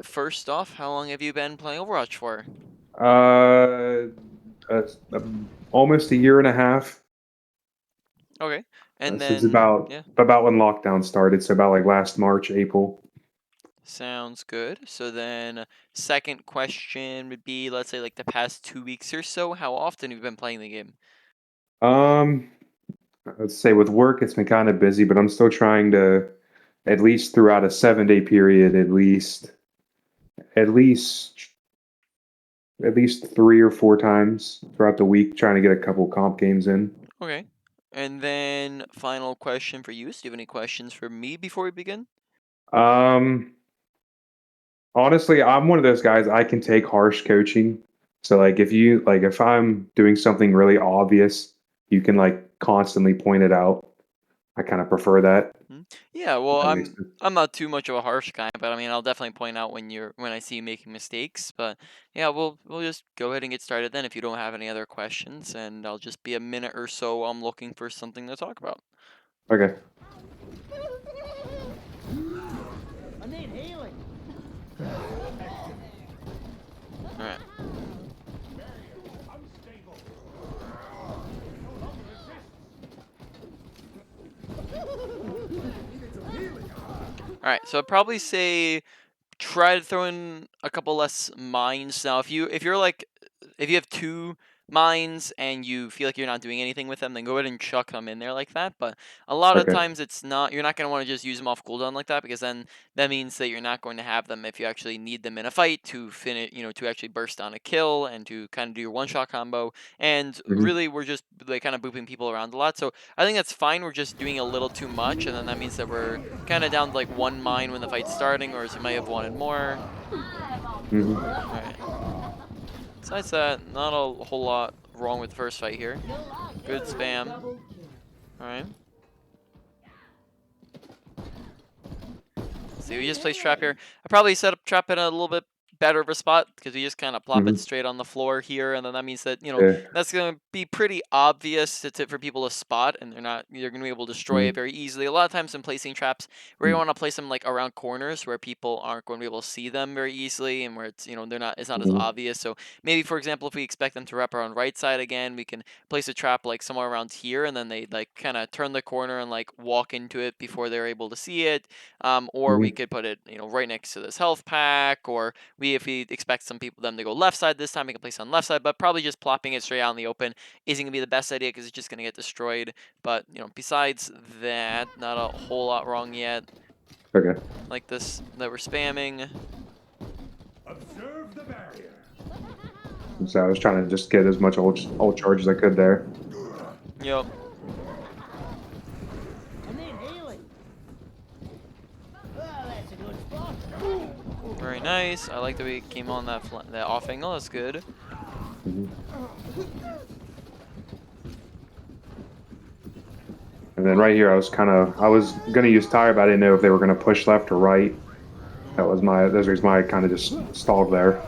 first off, how long have you been playing Overwatch for? Uh, Almost a year and a half. Okay. And Since then, yeah, about when lockdown started, so about like last March, April. sounds good. So then, second question would be, let's say, like the past 2 weeks or so, how often have you been playing the game? Um, let's say with work, it's been kind of busy, but I'm still trying to, at least throughout a 7 day period, at least, at least 3 or 4 times throughout the week, trying to get a couple comp games in. Okay. And then, final question for you. Do you have any questions for me before we begin? Um, Honestly, I'm one of those guys, I can take harsh coaching. So if I'm doing something really obvious, you can like constantly point it out. I kind of prefer that. Hmm? Yeah, well, If that makes sense. I'm not too much of a harsh guy, but I mean, I'll definitely point out when I see you making mistakes. But yeah, we'll just go ahead and get started then if you don't have any other questions, and I'll just be a minute or so. I'm looking for something to talk about. Okay. I need healing. All right. All right. So I'd probably say try to throw in a couple less mines. Now, if you have two mines and you feel like you're not doing anything with them, then go ahead and chuck them in there like that. But a lot of Okay. times you're not going to want to just use them off cooldown like that, because then that means that you're not going to have them if you actually need them in a fight to finish, to actually burst down a kill and to kind of do your one shot combo. And Hmm. really, we're just like kind of booping people around a lot. So I think that's fine. We're just doing a little too much, and then that means that we're kind of down to like one mine when the fight's starting, or as you might have wanted more. Hmm. All right. Besides that, not a whole lot wrong with the first fight here. Good spam. Alright. See, we just placed trap here. I probably set up trap in a little bit better of a spot, because we just kind of plop it Hmm. straight on the floor here, and then that means that, Yeah. that's going to be pretty obvious for people to spot, and you're going to be able to destroy it Hmm. very easily. A lot of times when placing traps, we're going to want to place them like around corners where people aren't going to be able to see them very easily, and where it's not as Hmm. obvious. So maybe, for example, if we expect them to wrap around right side again, we can place a trap like somewhere around here, and then they like kind of turn the corner and like walk into it before they're able to see it. Or we Hmm. could put it, right next to this health pack, or if we expect them to go left side this time, we can place it on left side. But probably just plopping it straight out in the open isn't gonna be the best idea, because it's just gonna get destroyed. But besides that, not a whole lot wrong yet. Okay. Like this that we're spamming. Observe the barrier. So I was trying to just get as much ult charge as I could there. Yep. I need healing. Well, that's a good spot. Very nice. I like that we came on that off angle. That's good. Hmm. And then right here, I was gonna use tire, but I didn't know if they were gonna push left or right. That's the reason why I kind of just stalled there.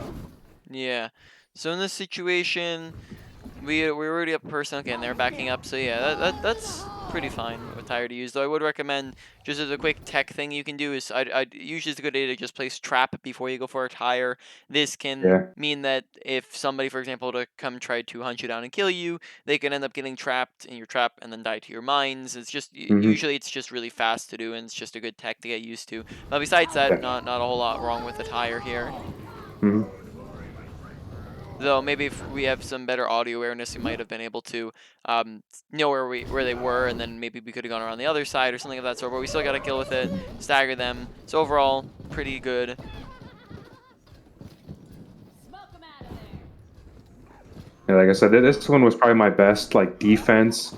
Yeah. So in this situation, we already have a person. Okay, and they're backing up. So yeah, that's pretty fine with tire to use. Though I would recommend, just as a quick tech thing you can do, is I'd usually it's a good idea to just place trap before you go for a tire. This can Yeah. mean that if somebody, for example, to come try to hunt you down and kill you, they can end up getting trapped in your trap and then die to your mines. It's just Hmm. usually it's just really fast to do, and it's just a good tech to get used to. But besides that, Yeah. not a whole lot wrong with the tire here. Hmm. Though maybe if we have some better audio awareness, we might have been able to know where they were, and then maybe we could have gone around the other side or something of that sort. But we still got to kill with it, stagger them. So overall, pretty good. Yeah, like I said, this one was probably my best like defense,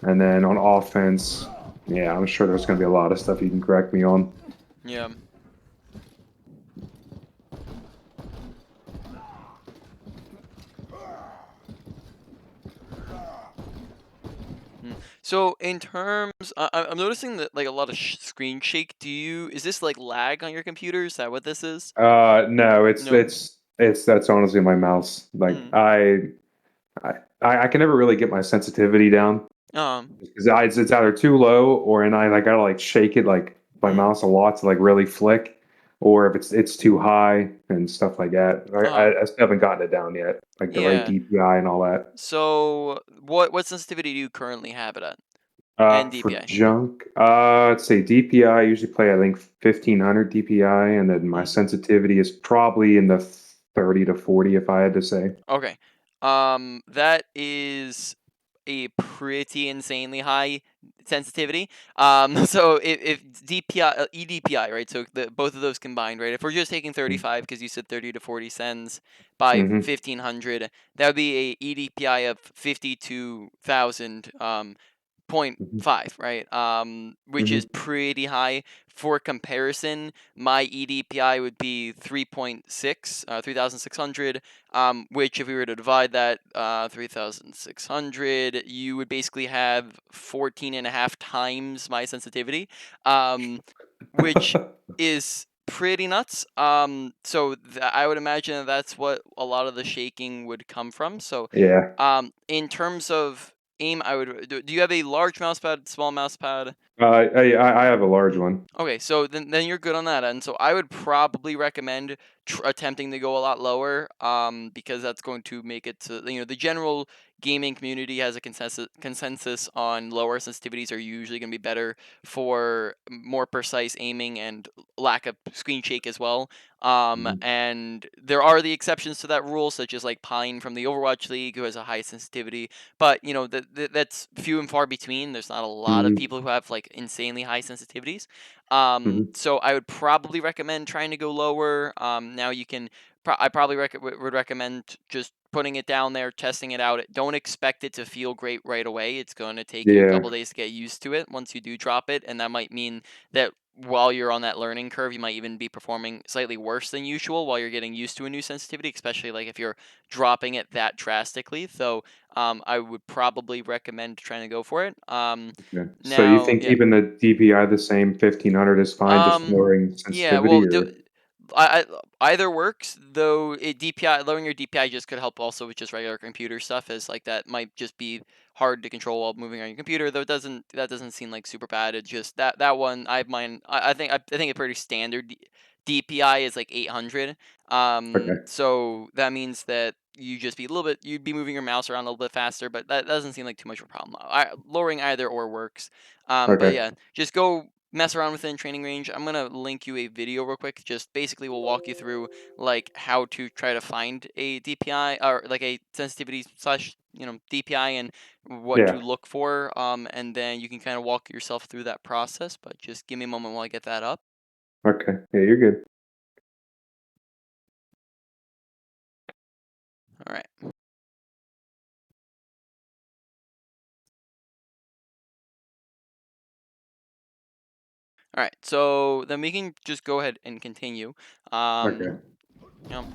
and then on offense, yeah, I'm sure there's gonna be a lot of stuff you can correct me on. Yeah. Mm. So in terms, I'm noticing that like a lot of screen shake. Is this like lag on your computer? Is that what this is? No, No. it's that's honestly my mouse. Like Mm. I can never really get my sensitivity down Um. because it's either too low or and I gotta like shake it like my Mm. mouse a lot to like really flick. or if it's too high and stuff like that. Uh-huh. I still haven't gotten it down yet, like the right Yeah. DPI and all that. So what sensitivity do you currently have it at? And For DPI. junk, let's say DPI. I usually play I think 1500 DPI, and then my Mhm. sensitivity is probably in the 30 to 40, if I had to say. Okay. That is a pretty insanely high sensitivity. So if DPI, EDPI, right? So both of those combined, right? If we're just taking 35, because you said 30 to 40 cents by Mm-hmm. 1500, that would be a EDPI of 52,000. Point Hmm. 0.5, right? Which is Hmm. pretty high. For comparison, my EDPI would be 3.6, 3,600, which if we were to divide that 3,600, you would basically have 14 and a half times my sensitivity, which is pretty nuts. So I would imagine that's what a lot of the shaking would come from. So Yeah. in terms of aim, I would. Do you have a large mouse pad, small mouse pad? I have a large one. Okay, so then you're good on that end. So I would probably recommend attempting to go a lot lower, because that's going to make it to, the general gaming community has a consensus on lower sensitivities are usually going to be better for more precise aiming and lack of screen shake as well. Mhm. And there are the exceptions to that rule, such as like Pine from the Overwatch League, who has a high sensitivity, but that's few and far between. There's not a lot of Mhm. people who have like insanely high sensitivities. Mhm. So I would probably recommend trying to go lower. Now you can. I probably would recommend just putting it down there, testing it out. Don't expect it to feel great right away. It's going to take you a Yeah. couple days to get used to it once you do drop it, and that might mean that while you're on that learning curve, you might even be performing slightly worse than usual while you're getting used to a new sensitivity, especially like if you're dropping it that drastically. So I would probably recommend trying to go for it. Yeah. So you Now, think yeah. keeping the DPI the same 1500 is fine, just lowering Yeah, sensitivity, well, or either works. Though DPI lowering your DPI just could help also with just regular computer stuff, as like that might just be hard to control while moving on your computer. Though that doesn't seem like super bad. It's just that one I have mine. I think it's pretty standard. DPI is like 800. okay, So that means that you just be a little bit you'd be moving your mouse around a little bit faster, but that doesn't seem like too much of a problem. Lowering either or works. But okay, yeah, just go mess around with it in training range. I'm gonna link you a video real quick. Just basically, we'll walk you through like how to try to find a DPI or like a sensitivity slash DPI and what to yeah, look for. And then you can kind of walk yourself through that process. But just give me a moment while I get that up. okay, yeah, you're good. All right. All right. So then we can just go ahead and continue. Okay, You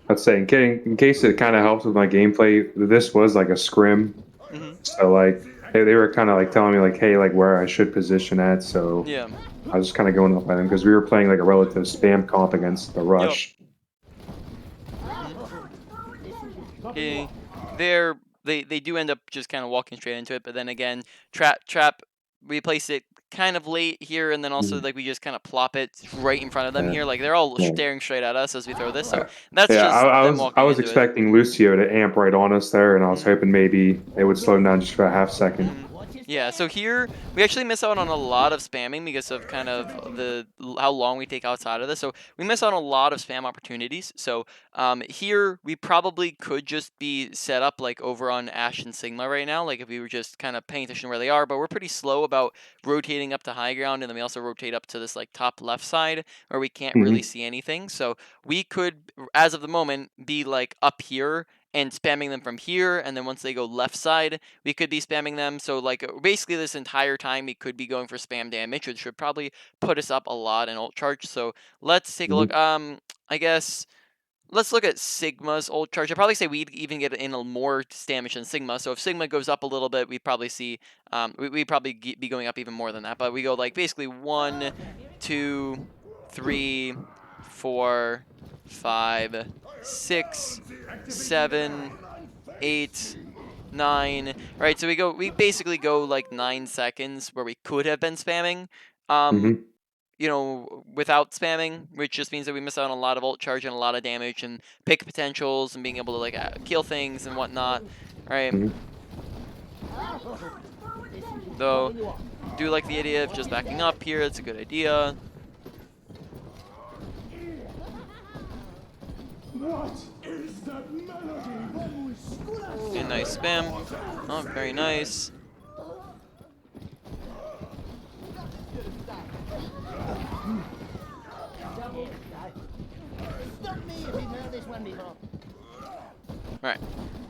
let's say in case it kind of helps with my gameplay, this was like a scrim, Mhm. so like they were kind of like telling me like, hey, like where I should position at, so Yeah. I was just kind of going up by them because we were playing like a relative spam comp against the Yep. rush. Mhm. Okay. They're they do end up just kind of walking straight into it, but then again, trap we place it kind of late here, and then also Mhm. like we just kind of plop it right in front of them Yeah, here, like they're all yeah. staring straight at us as we throw this. So Uh, that's yeah, just them I walking was into it. expecting Lucio to amp right on us there, and I was Mhm. hoping maybe it would slow him down just for a half second. Mhm. Yeah, so here we actually miss out on a lot of spamming because of kind of how long we take outside of this. So we miss out on a lot of spam opportunities. So here we probably could just be set up like over on Ash and Sigma right now, like if we were just kind of paying attention where they are. But we're pretty slow about rotating up to high ground, and then we also rotate up to this like top left side where we can't really Hmm. see anything. So we could, as of the moment, be like up here and spamming them from here, and then once they go left side we could be spamming them. So like basically this entire time we could be going for spam damage, which should probably put us up a lot in ult charge. So let's take a look. Hmm. I guess let's look at Sigma's ult charge. I'd probably say we'd even get in a more damage than Sigma. So if Sigma goes up a little bit, we'd probably see we'd probably be going up even more than that. But we go like basically 1, 2, 3, 4, 5, 6, 7, 8, 9. Right, so we basically go like 9 seconds where we could have been spamming. Mhm. You know, without spamming, which just means that we miss out on a lot of ult charge and a lot of damage and pick potentials and being able to like kill things and whatnot, right? Mhm. Though, do like the idea of just backing up here. It's a good idea. What is that melody? Okay, nice spam. Oh, very nice. Stop me if you've heard this one before. Right.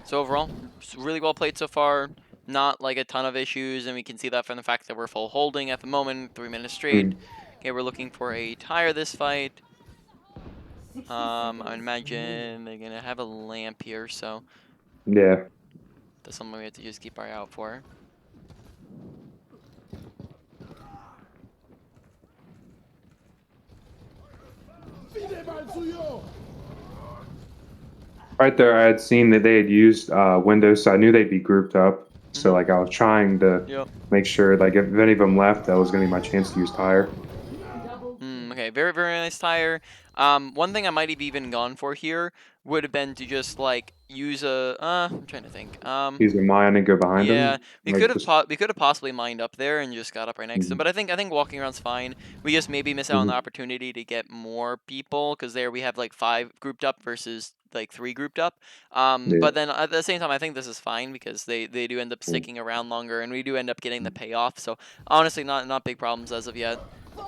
So overall, it's really well played so far. Not like a ton of issues, and we can see that from the fact that we're full holding at the moment, 3 minutes straight. Mhm. Okay, we're looking for a tire this fight. I imagine they're gonna have a lamp here, so Yeah. that's something we have to just keep our eye out for. Right there, I had seen that they had used windows, so I knew they'd be grouped up. So like I was trying to Yep. make sure, like if any of them left, that was gonna be my chance to use tire. Okay, very, very nice tire. One thing I might have even gone for here would have been to just like use a. I'm trying to think. Use a mine and go behind Yeah, them. Like just. we could have possibly mined up there and just got up right next to him. Mhm. But I think walking around's fine. We just maybe miss out on the Mhm. opportunity to get more people because there we have like 5 grouped up versus like 3 grouped up. Yeah. But then at the same time, I think this is fine because they do end up Mm. sticking around longer and we do end up getting the payoff. So honestly, not big problems as of yet.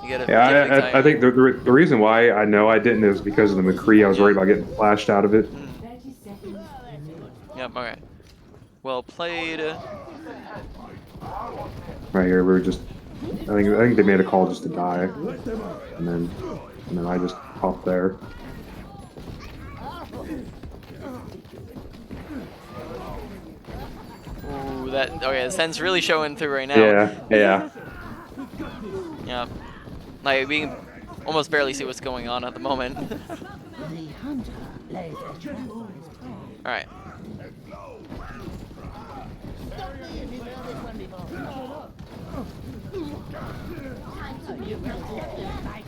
You Yeah, get a big I tire. think the reason why I know I didn't is because of the McCree. I was worried Yeah. about getting flashed out of it. Yep. Okay. Well played. Right here, we were just. I think they made a call just to die, and then I just popped there. Ooh, that okay. The sense really showing through right now. Yeah, yeah. Yeah. Like we can almost barely see what's going on at the moment. The hunter lays a trap for his prey. All right. Stop me if you've heard this one before. You will have to fight.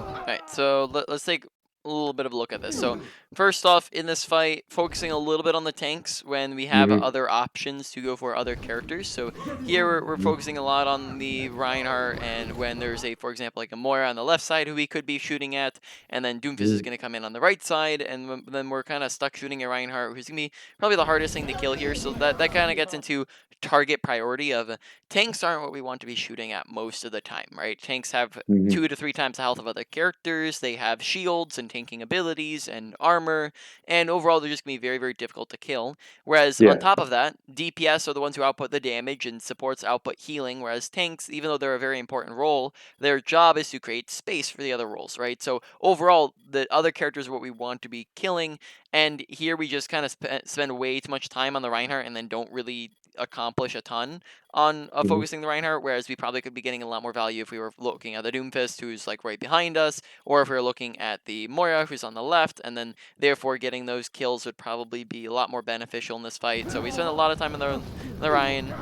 All right. So let's take a little bit of a look at this. So first off, in this fight, focusing a little bit on the tanks when we have Mhm. other options to go for other characters. So here we're focusing a lot on the Reinhardt, and when there's for example, like a Moira on the left side who we could be shooting at, and then Doomfist is Mhm. going to come in on the right side, and then we're kind of stuck shooting at Reinhardt, who's going to be probably the hardest thing to kill here. So that kind of gets into target priority of tanks aren't what we want to be shooting at most of the time, right? Tanks have Mhm. 2 to 3 times the health of other characters. They have shields and tanking abilities and armor, and overall they're just gonna be very, very difficult to kill. Whereas on Yeah. top of that, DPS are the ones who output the damage and supports output healing. Whereas tanks, even though they're a very important role, their job is to create space for the other roles, right? So overall, the other characters are what we want to be killing, and here we just kind of spend way too much time on the Reinhardt and then don't really accomplish a ton on Mhm. focusing the Reinhardt, whereas we probably could be getting a lot more value if we were looking at the Doomfist, who's like right behind us, or if we were looking at the Moira, who's on the left, and then therefore getting those kills would probably be a lot more beneficial in this fight. So we spend a lot of time on the Ryan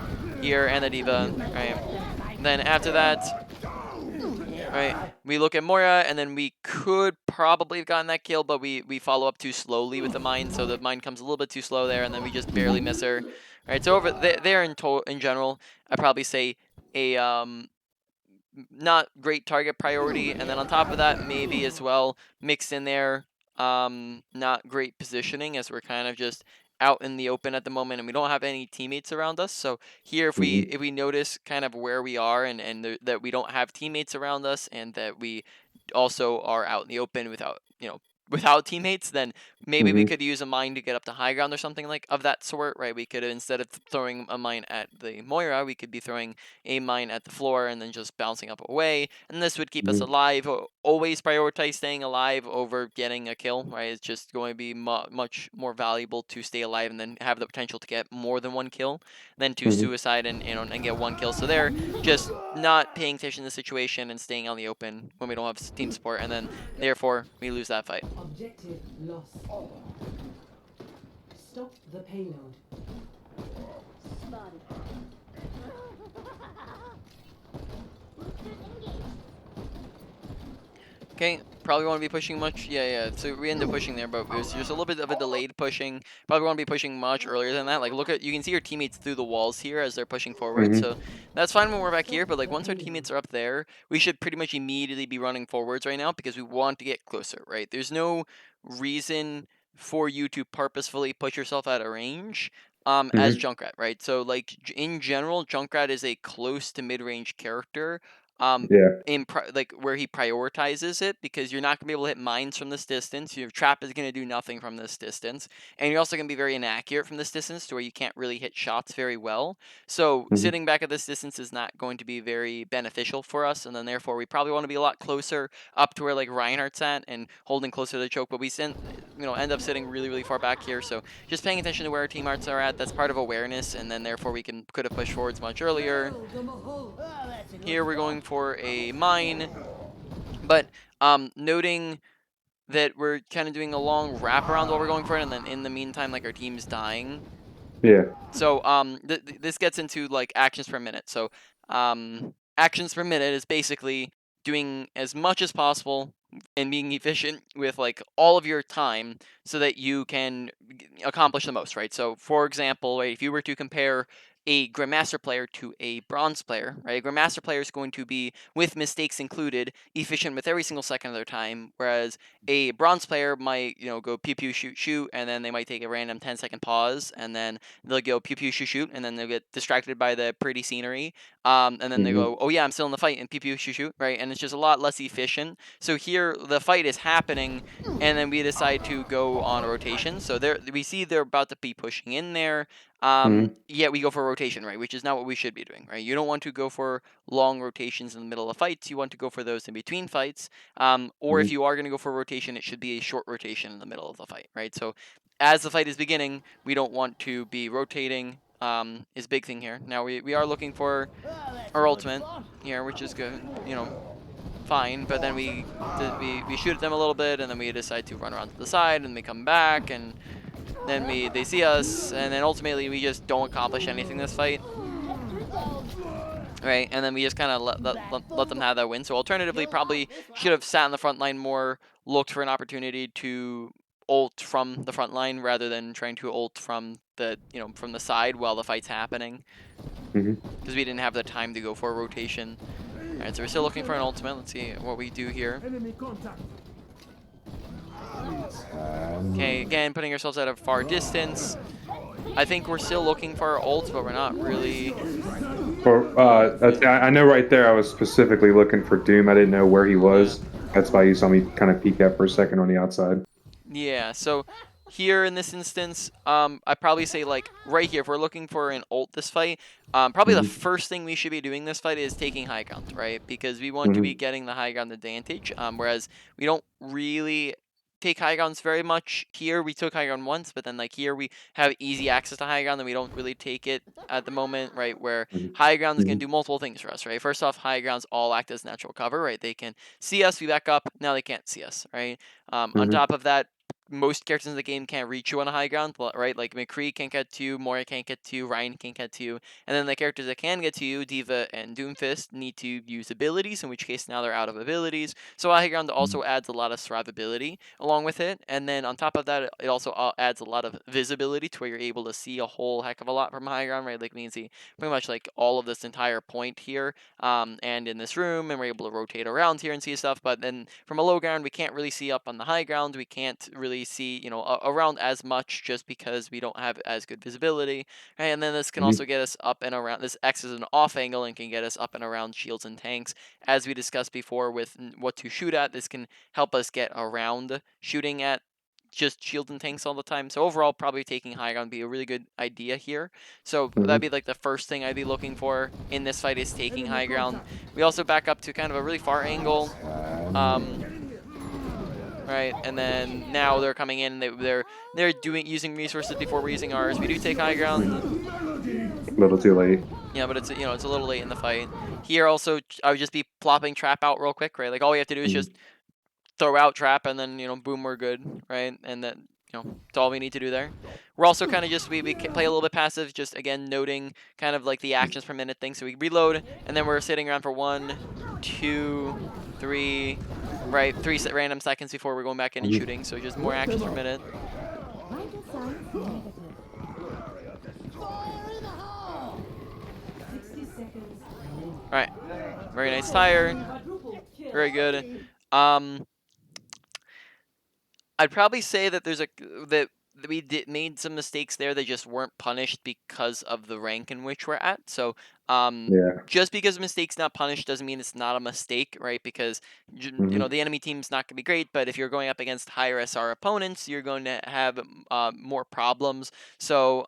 here and the Diva, right? And then after that, right, we look at Moira, and then we could probably have gotten that kill, but we follow up too slowly with the mine, so the mine comes a little bit too slow there, and then we just barely miss her. Right, so over there in general, I'd probably say a not great target priority, and then on top of that, maybe as well mixed in there, not great positioning as we're kind of just out in the open at the moment and we don't have any teammates around us. So here Mhm. if we notice kind of where we are and that we don't have teammates around us and that we also are out in the open without without teammates, then maybe we Mhm. could use a mine to get up to high ground or something like of that sort, right? We could, instead of throwing a mine at the Moira, we could be throwing a mine at the floor and then just bouncing up away, and this would keep us Mhm. alive. Always prioritize staying alive over getting a kill, right? It's just going to be much more valuable to stay alive and then have the potential to get more than one kill than to Mhm. suicide and get one kill. So they're just not paying attention to the situation and staying on the open when we don't have team support, and then therefore we lose that fight. Objective lost. Stop the payload. Spotted. Okay, probably won't be pushing much. Yeah. So we end up pushing there, but it was just a little bit of a delayed pushing. Probably won't be pushing much earlier than that. Like, look at, you can see your teammates through the walls here as they're pushing forward. Mm-hmm. So that's fine when we're back here. But like, once our teammates are up there, we should pretty much immediately be running forwards right now because we want to get closer, right? There's no reason for you to purposefully put yourself out of range. As Mm-hmm. Junkrat, right? So like in general, Junkrat is a close to mid-range character. Um, Yeah. like where he prioritizes it, because you're not gonna be able to hit mines from this distance. Your trap is gonna do nothing from this distance, and you're also gonna be very inaccurate from this distance to where you can't really hit shots very well. So Mm-hmm. sitting back at this distance is not going to be very beneficial for us, and then therefore we probably want to be a lot closer up to where like Reinhardt's at and holding closer to the choke. But we end up sitting really far back here. So just paying attention to where our teammates are at. That's part of awareness, and then therefore we could have pushed forwards much earlier. Here we're going for a mine, but noting that we're kind of doing a long wraparound while we're going for it, and then in the meantime, like, our team's dying. Yeah. So this gets into like actions per minute. So actions per minute is basically doing as much as possible and being efficient with like all of your time so that you can accomplish the most, right? So for example, right, if you were to compare a Grandmaster player to a Bronze player, right? A Grandmaster player is going to be, with mistakes included, efficient with every single second of their time, whereas a Bronze player might, go pew pew shoot shoot, and then they might take a random 10-second pause, and then they'll go pew pew shoot shoot, and then they'll get distracted by the pretty scenery, and then they Mm-hmm. go, oh yeah, I'm still in the fight, and pew pew shoot shoot, right? And it's just a lot less efficient. So here the fight is happening, and then we decide to go on a rotation. So there we see they're about to be pushing in there. Mm-hmm. Yeah, we go for rotation, right? Which is not what we should be doing, right? You don't want to go for long rotations in the middle of fights. You want to go for those in between fights. Or if Mm-hmm. you are going to go for a rotation, it should be a short rotation in the middle of the fight, right? So as the fight is beginning, we don't want to be rotating. Is a big thing here. Now we are looking for our ultimate here, which is good, fine. But then we shoot at them a little bit, and then we decide to run around to the side, and they come back, and then they see us, and then ultimately we just don't accomplish anything this fight. Right, and then we just kind of let them have that win. So alternatively, probably should have sat in the front line more, looked for an opportunity to ult from the front line rather than trying to ult from the from the side while the fight's happening, Mm-hmm. because we didn't have the time to go for a rotation. All right, so we're still looking for an ultimate. Let's see what we do here. Okay, again, putting ourselves at a far distance. I think we're still looking for our ult, but we're not really. I know right there I was specifically looking for Doom. I didn't know where he was. That's why you saw me kind of peek out for a second on the outside. Yeah, so here in this instance, I'd probably say like right here, if we're looking for an ult this fight, probably the Mm-hmm. first thing we should be doing this fight is taking high ground, right? Because we want to Mm-hmm. be getting the high ground advantage, whereas we don't really take high grounds very much here. We took high ground once, but then like here we have easy access to high ground, and we don't really take it at the moment, right? Where high ground is going to do multiple things for us, right? First off, high grounds all act as natural cover, right? They can see us, we back up, now they can't see us, right? On Mm-hmm. top of that, most characters in the game can't reach you on a high ground, right? Like McCree can't get to you, Moira can't get to you, Ryan can't get to you, and then the characters that can get to you, D.Va and Doomfist, need to use abilities, in which case now they're out of abilities. So high ground also adds a lot of survivability along with it, and then on top of that, it also adds a lot of visibility to where you're able to see a whole heck of a lot from high ground, right? Like means pretty much like all of this entire point here, and in this room, and we're able to rotate around here and see stuff. But then from a low ground, we can't really see up on the high ground. We can't really see, around as much just because we don't have as good visibility. Right? And then this can also get us up and around. This X is an off angle and can get us up and around shields and tanks. As we discussed before with what to shoot at, this can help us get around shooting at just shields and tanks all the time. So overall, probably taking high ground would be a really good idea here. So that'd be like the first thing I'd be looking for in this fight, is taking high ground. We also back up to kind of a really far angle. Right, and then now they're coming in. They're using resources before we're using ours. We do take high ground. A little too late. Yeah, but it's it's a little late in the fight. Here also, I would just be plopping trap out real quick, right? Like all we have to do is just throw out trap, and then boom, we're good, right? And then that's all we need to do there. We're also kind of just we play a little bit passive, just again noting kind of like the actions per minute thing. So we reload, and then we're sitting around for 1, 2, 3, right, 3 random seconds before we're going back in and shooting. So just more actions per minute. Vital signs negative. 60 seconds. All right, very nice tire, Quadruple kill. very good. I'd probably say that that we made some mistakes there that just weren't punished because of the rank in which we're at. So Yeah. just because a mistake's not punished doesn't mean it's not a mistake, right? Because the enemy team's not gonna be great, but if you're going up against higher SR opponents, you're going to have more problems. So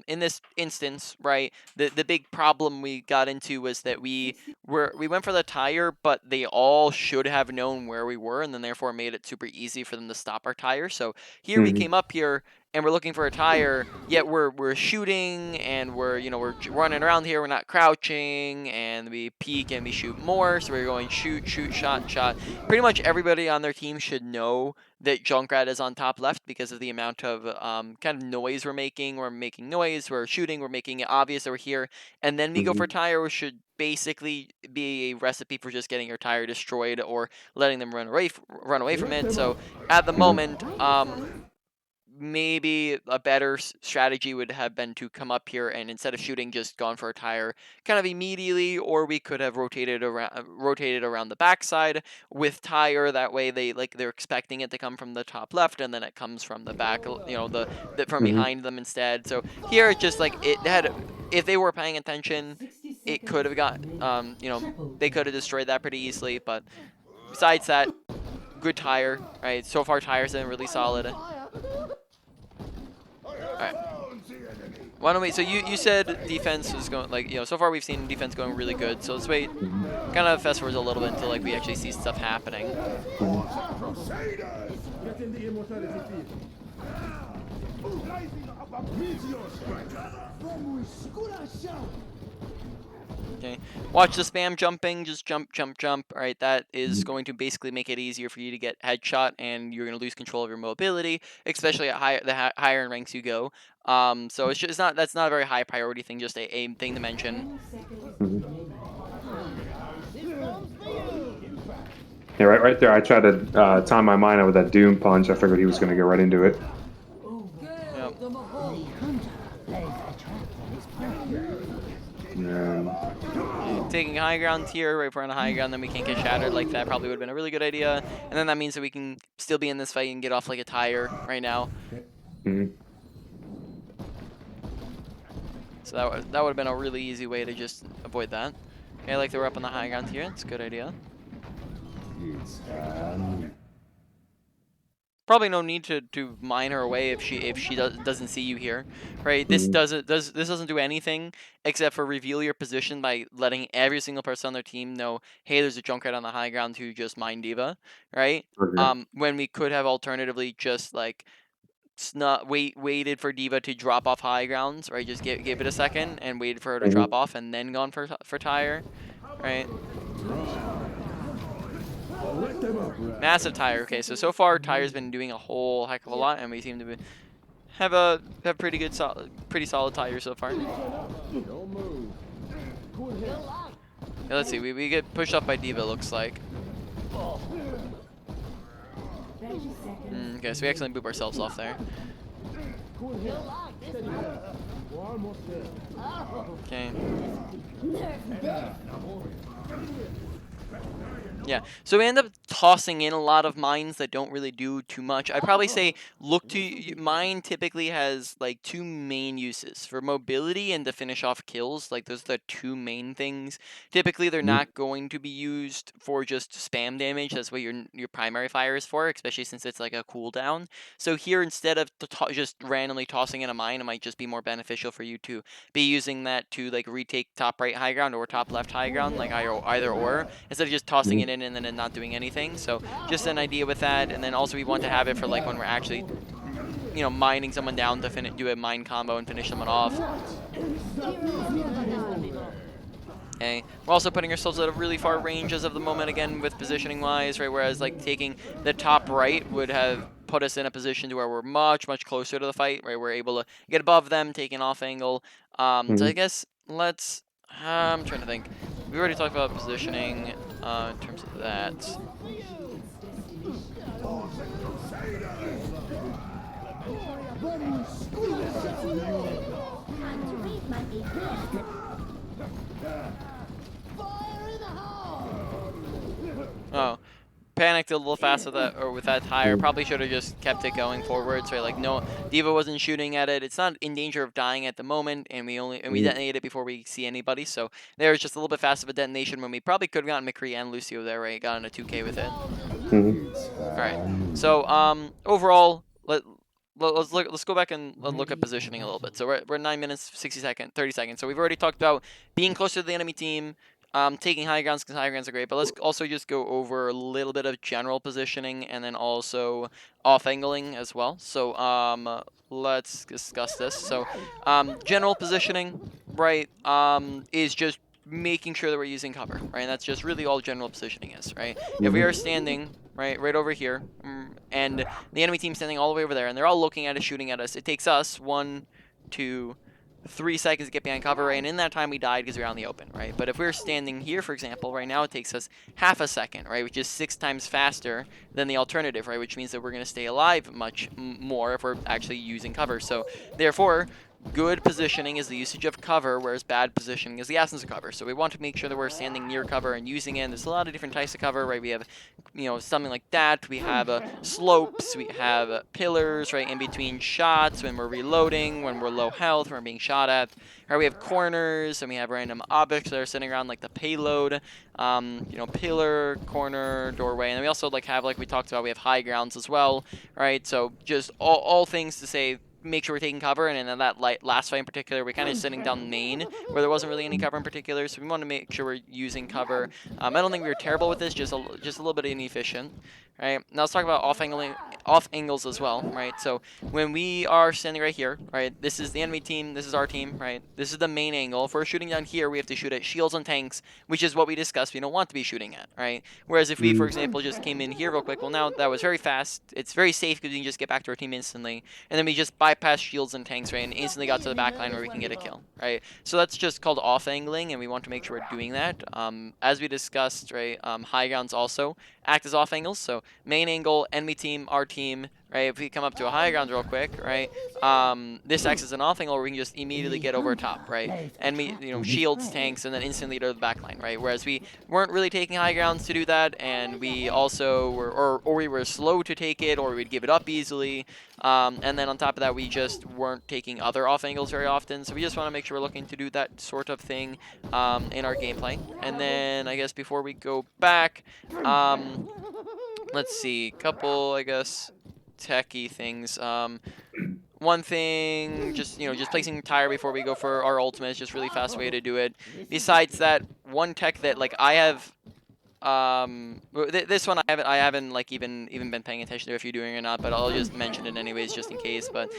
in this instance, right, the big problem we got into was that we went for the tire, but they all should have known where we were, and then therefore made it super easy for them to stop our tire. So here we came up here and we're looking for a tire, yet we're shooting and we're running around here. We're not crouching, and we peek and we shoot more. So we're going shoot, shot, shot. Pretty much everybody on their team should know that Junkrat is on top left because of the amount of kind of noise we're making. We're making noise. We're shooting. We're making it obvious that we're here. And then we go for tire, which should basically be a recipe for just getting your tire destroyed or letting them run away from it. So at the moment, maybe a better strategy would have been to come up here and instead of shooting, just gone for a tire kind of immediately, or we could have rotated around the backside with tire. That way they're expecting it to come from the top left, and then it comes from the back, from behind them instead. So here it's just like it had, if they were paying attention, 60 it could have got Triple they could have destroyed that pretty easily. But besides that, good tire, right? So far tires have been really solid. Alright. Why don't we, so you said defense was going, so far we've seen defense going really good, so let's wait, kind of fast forward a little bit until we actually see stuff happening. Okay, watch the spam jumping, just jump, jump, jump. All right, that is going to basically make it easier for you to get headshot, and you're going to lose control of your mobility, especially at higher in ranks you go. So it's not, that's not a very high priority thing, just a thing to mention. 10 seconds remaining. Yeah, right there. I tried to time my mind out with that Doom punch. I figured he was going to go right into it. Yep. The hunter lays a trap for his prey. And Taking high ground here, right, if we're on a high ground, then we can't get shattered like that. Probably would have been a really good idea. And then that means that we can still be in this fight and get off like a tire right now. So that would have been a really easy way to just avoid that. Okay, like they were up on the high ground here. It's a good idea. Probably no need to mine her away if she doesn't see you here, right? This doesn't do anything except for reveal your position by letting every single person on their team know, hey, there's a Junkrat on the high ground who just mined Diva, right? When we could have alternatively just waited for Diva to drop off high grounds, right? Just give it a second and waited for her to drop off and then gone for tire, right? Massive tire. Okay, so far tire's been doing a whole heck of a lot, and we seem to have pretty solid tire so far. Yeah, let's see. We get pushed up by Diva, looks like. 30 seconds. Okay, so we accidentally boop ourselves off there. Okay. Yeah, so we end up tossing in a lot of mines that don't really do too much. I'd probably say mine typically has like two main uses for mobility and to finish off kills. Like those are the two main things. Typically they're not going to be used for just spam damage. That's what your primary fire is for, especially since it's like a cooldown. So here, instead of just randomly tossing in a mine, it might just be more beneficial for you to be using that to like retake top right high ground or top left high ground, like either or, instead of just tossing it in and then not doing anything. So just an idea with that. And then also we want to have it for like when we're actually mining someone down to do a mine combo and finish someone off. Okay, we're also putting ourselves at a really far range as of the moment again with positioning wise, right? Whereas like taking the top right would have put us in a position to where we're much closer to the fight, right? We're able to get above them, take an off angle. So I Mhm. guess let's. I'm trying to think. We already talked about positioning in terms of that. Time to read my APM. Fire in the hole! Oh, panicked a little fast with that with that tire. Mhm. Probably should have just kept it going forwards. Right, like no, Diva wasn't shooting at it. It's not in danger of dying at the moment, and we Mhm. detonated it before we see anybody. So there was just a little bit fast of a detonation when we probably could have gotten McCree and Lucio there. Right, got on a 2K with it. Mhm. All right. So overall, let's go back and look at Ready for positioning a little bit. battle. So we're 9 minutes, 30 seconds. So we've already talked about being closer to the enemy team, taking high grounds because high grounds are great. But let's also just go over a little bit of general positioning and then also off angling as well. So let's discuss this. So general positioning, right, is just making sure that we're using cover, right? And that's just really all general positioning is, right? If we Mhm. are standing right over here, and the enemy team standing all the way over there, and they're all looking at us, shooting at us, it takes us 1, 2, 3 seconds to get behind cover, right? And in that time, we died because we were out in the open, right? But if we're standing here, for example, right now, it takes us half a second, right? Which is 6 times faster than the alternative, right? Which means that we're going to stay alive much more if we're actually using cover. So, therefore, good positioning is the usage of cover, whereas bad positioning is the absence of cover. So we want to make sure that we're standing near cover and using it. There's a lot of different types of cover, right? We have, something like that. We have slopes. We have pillars, right, in between shots when we're reloading, when we're low health, when we're being shot at. Right, we have corners, and we have random objects that are sitting around, like the payload. Pillar, corner, doorway, and then we also have like we talked about. We have high grounds as well, right? So just all things to say make sure we're taking cover. And in that last fight in particular, we're kind of sitting down main where there wasn't really any cover in particular. So we want to make sure we're using cover. I don't think we were terrible with this, just a little bit inefficient. Right, now let's talk about off angles as well, right? So when we are standing right here, right, this is the enemy team, this is our team, right? This is the main angle. If we're shooting down here, we have to shoot at shields and tanks, which is what we discussed we don't want to be shooting at, right? Whereas if we, for Mhm. example, just came in here real quick, well, now that was very fast. It's very safe because we can just get back to our team instantly. And then we just bypass shields and tanks, right, and instantly got to the back line where we can get a kill, right? So that's just called off angling, and we want to make sure we're doing that. As we discussed, right, high grounds also act as off angles. So main angle, enemy team, our team, right? If we come up to a high ground real quick, right, this acts as an off angle where we can just immediately The get over hunter top, right? lays a Enemy, trap for his shields, prey. tanks, and then instantly to the back line, right? Whereas we weren't really taking high grounds to do that, and we also were, or we were slow to take it, or we'd give it up easily. And then on top of that, we just weren't taking other off angles very often. So we just want to make sure we're looking to do that sort of thing in our gameplay. And then I guess before we go back, let's see, couple, I guess, techie things. One thing, just placing tire before we go for our ultimate is just really fast way to do it. Besides that, one tech that like I have, this one I haven't like even been paying attention to if you're doing it or not, but I'll just mention it anyways just in case. But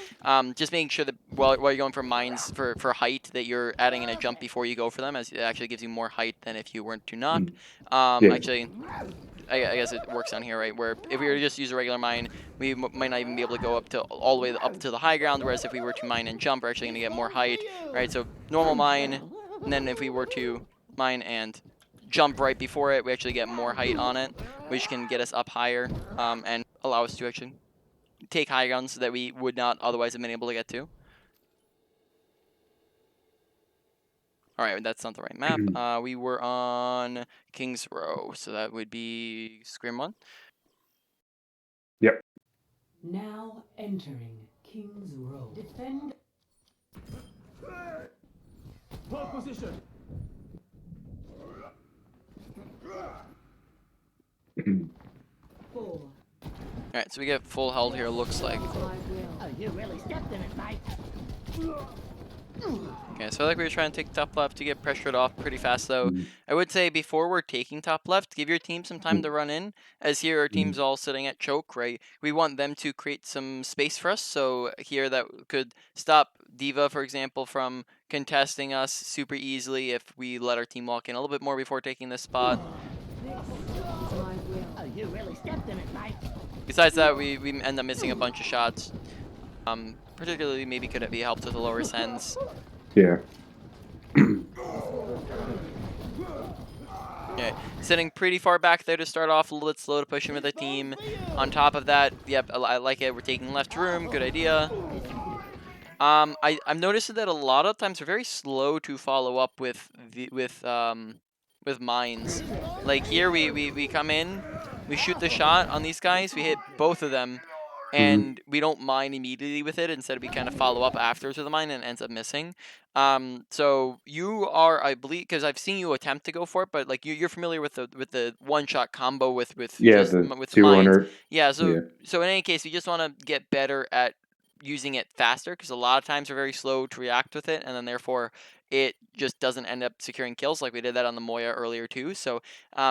just making sure that while you're going for mines for height, that you're adding in a jump before you go for them, as it actually gives you more height than if you weren't to not. Mhm. Yeah. Actually, I guess it works on here, right? Where if we were to just use a regular mine, we might not even be able to go up to all the way up to the high ground. Whereas if we were to mine and jump, we're actually going to get more height, right? So normal mine, and then if we were to mine and jump right before it, we actually get more height on it, which can get us up higher and allow us to actually take high grounds that we would not otherwise have been able to get to. All right, that's not the right map. We were on King's Row, so that would be Scrim 1. Yep. Now entering King's Row. Defend. Hold position. Four. All right, so we get full held here. Looks like. Oh, you really stepped in it, mate. Okay, so I feel like we were trying to take top left to get pressured off pretty fast, though. Mhm. I would say before we're taking top left, give your team some time to run in, as here our team's all sitting at choke, right? We want them to create some space for us, so here that could stop Diva, for example, from contesting us super easily if we let our team walk in a little bit more before taking this spot. Oh, you really stepped in it, mate. Besides that, we end up missing a bunch of shots. Particularly maybe could it be helped with the lower sends. Yeah. Okay, sitting pretty far back there to start off, a little bit slow to push in with the team. On top of that, yep, I like it. We're taking left room, good idea. I'm noticing that a lot of times we're very slow to follow up with mines. Like here, we come in, we shoot the shot on these guys, we hit both of them, Mhm. and we don't mine immediately with it. Instead, we kind of follow up afterwards with the mine and it ends up missing. So you are, I believe, because I've seen you attempt to go for it, but like you're familiar with the one shot combo with Yeah, just the with the mines. 200. Yeah. So Yeah. so in any case, we just want to get better at using it faster because a lot of times we're very slow to react with it, and then therefore it just doesn't end up securing kills like we did that on the Moya earlier too. So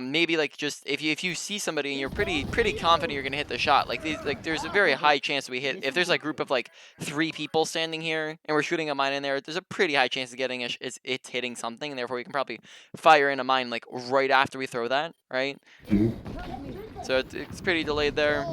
maybe like just if you see somebody and you're pretty confident you're gonna hit the shot, like these like there's a very high chance we hit. If there's like a group of like 3 people standing here and we're shooting a mine in there, there's a pretty high chance of getting it's hitting something, and therefore we can probably fire in a mine like right after we throw that, right? Mhm. So it's pretty delayed there.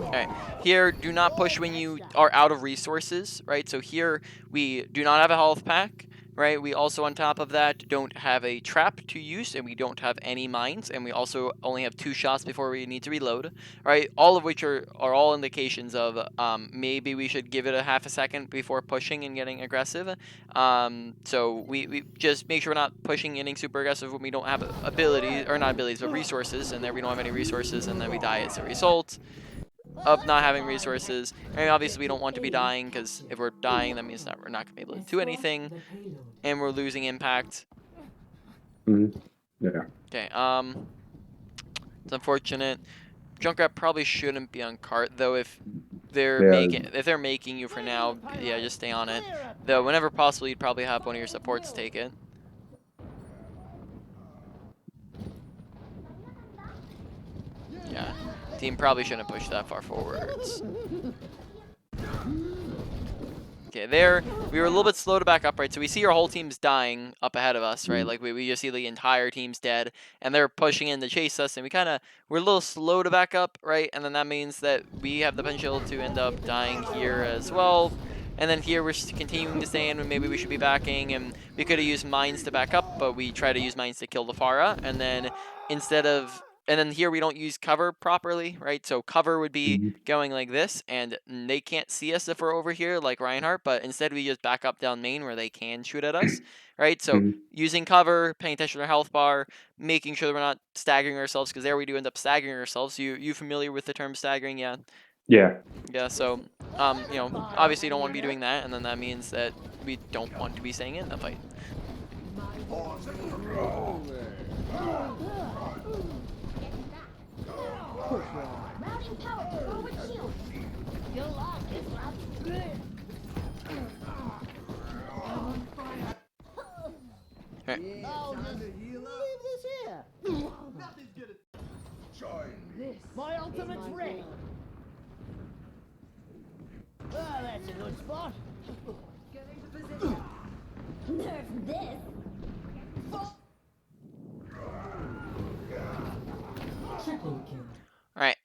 Okay, here, do not push when you are out of resources, right? So here, we do not have a health pack, right? We also, on top of that, don't have a trap to use, and we don't have any mines, and we also only have 2 shots before we need to reload, right? All of which are all indications of maybe we should give it a half a second before pushing and getting aggressive. So we just make sure we're not pushing and getting super aggressive when we don't have abilities, or not abilities, but resources, and there we don't have any resources, and then we die as a result of not having resources. And obviously we don't want to be dying, because if we're dying, that means that we're not going to be able to do Escort anything, the payload. and we're losing impact. Mhm. Yeah. Okay, it's unfortunate. Junkrat probably shouldn't be on cart, though. If they're Yeah. making you for now, yeah, just stay on it. Though whenever possible, you'd probably have one of your supports take it. Yeah, team probably shouldn't push that far forwards. Okay, there, we were a little bit slow to back up, right? So we see our whole team's dying up ahead of us, right? Mhm. Like, we just see the entire team's dead, and they're pushing in to chase us, and we're a little slow to back up, right? And then that means that we have the potential to end up dying here as well. And then here we're continuing to stay in when maybe we should be backing, and we could have used mines to back up, but we try to use mines to kill the Pharah, and then and then here we don't use cover properly, right? So cover would be Mhm. going like this, and they can't see us if we're over here like Reinhardt, but instead we just back up down main where they can shoot at us, right? So Mhm. using cover, paying attention to our health bar, making sure that we're not staggering ourselves, because there we do end up staggering ourselves. You familiar with the term staggering? Yeah. Yeah. Yeah, so obviously you don't want to be doing that, and then that means that we don't want to be staying in the fight. Mounting power to forward shield. Still lost this lap. Right. Oh, just leave this here. Nothing's gonna join. This my ultimate's ready. Oh, that's a good spot. Nerf this. Triple kill. All right.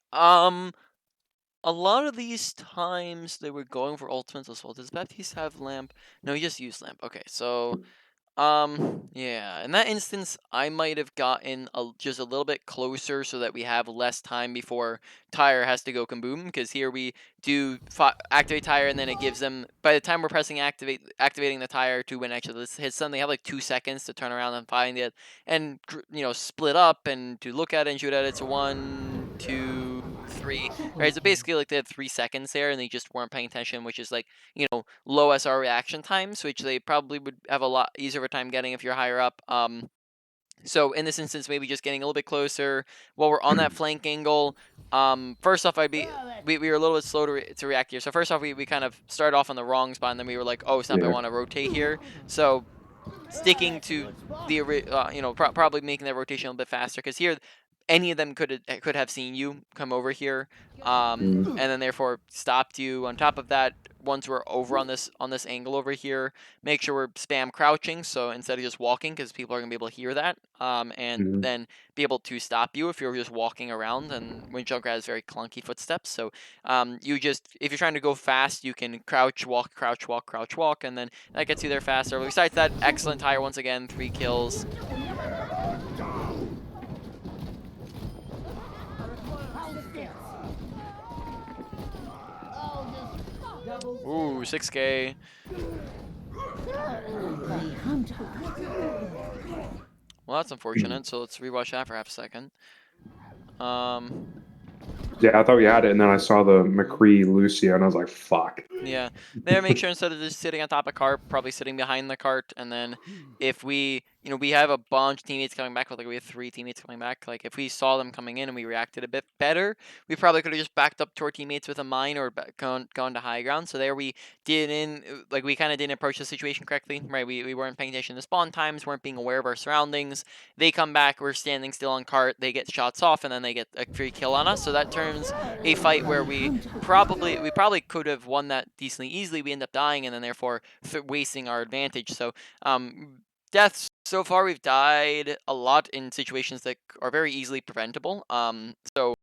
A lot of these times they were going for ultimates as well. Does Baptiste have lamp? No, he just used lamp. Okay, so yeah, in that instance, I might have gotten just a little bit closer so that we have less time before tire has to go kaboom. Because here we do activate tire, and then it gives them, by the time we're pressing activating the tire to when actually this hits them, they have like 2 seconds to turn around and find it, and split up and to look at it and shoot at it. So 1, 2, 3. Right, so basically like they had 3 seconds there, and they just weren't paying attention, which is like low SR reaction times, which they probably would have a lot easier of a time getting if you're higher up. So in this instance, maybe just getting a little bit closer while we're on that flank angle. First off, we were a little bit slow to react here. So first off, we kind of started off on the wrong spot, and then we were like, oh snap, I Yeah. want to rotate here. So sticking to the probably making that rotation a little bit faster, because here any of them could have seen you come over here, and then therefore stopped you. On top of that, once we're over on this angle over here, make sure we're spam crouching, so instead of just walking, because people are gonna be able to hear that, and then be able to stop you if you're just walking around. And when Junkrat has very clunky footsteps, so you just, if you're trying to go fast, you can crouch walk, crouch walk, crouch walk, and then that gets you there faster. But besides that, excellent tire once again, 3 kills. Ooh, 6K. Well, that's unfortunate, so let's rewatch that for half a second. Yeah, I thought we had it, and then I saw the McCree Lucio, and I was like, "Fuck." Yeah, there. Make sure instead of just sitting on top of cart, probably sitting behind the cart, and then if we, we have a bunch of teammates coming back. Like we have 3 teammates coming back. Like if we saw them coming in and we reacted a bit better, we probably could have just backed up to our teammates with a mine or gone to high ground. So there we didn't, like we kind of didn't approach the situation correctly, right? We weren't paying attention to spawn times, weren't being aware of our surroundings. They come back, we're standing still on cart, they get shots off, and then they get a free kill on us. So that turns a fight where we probably could have won that decently easily. We end up dying, and then therefore wasting our advantage. So deaths so far, we've died a lot in situations that are very easily preventable. So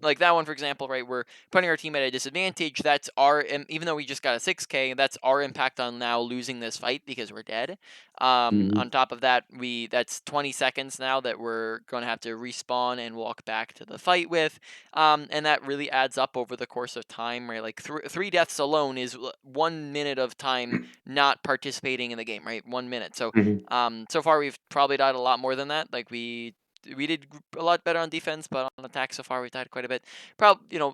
like that one, for example, right? We're putting our team at a disadvantage. That's our, even though we just got a 6K, that's our impact on now losing this fight because we're dead. On top of that, that's 20 seconds now that we're going to have to respawn and walk back to the fight with. And that really adds up over the course of time, right? Like 3 deaths alone is 1 minute of time not participating in the game, right? 1 minute. So, so far we've probably died a lot more than that. Like we did a lot better on defense, but on attack so far we've died quite a bit.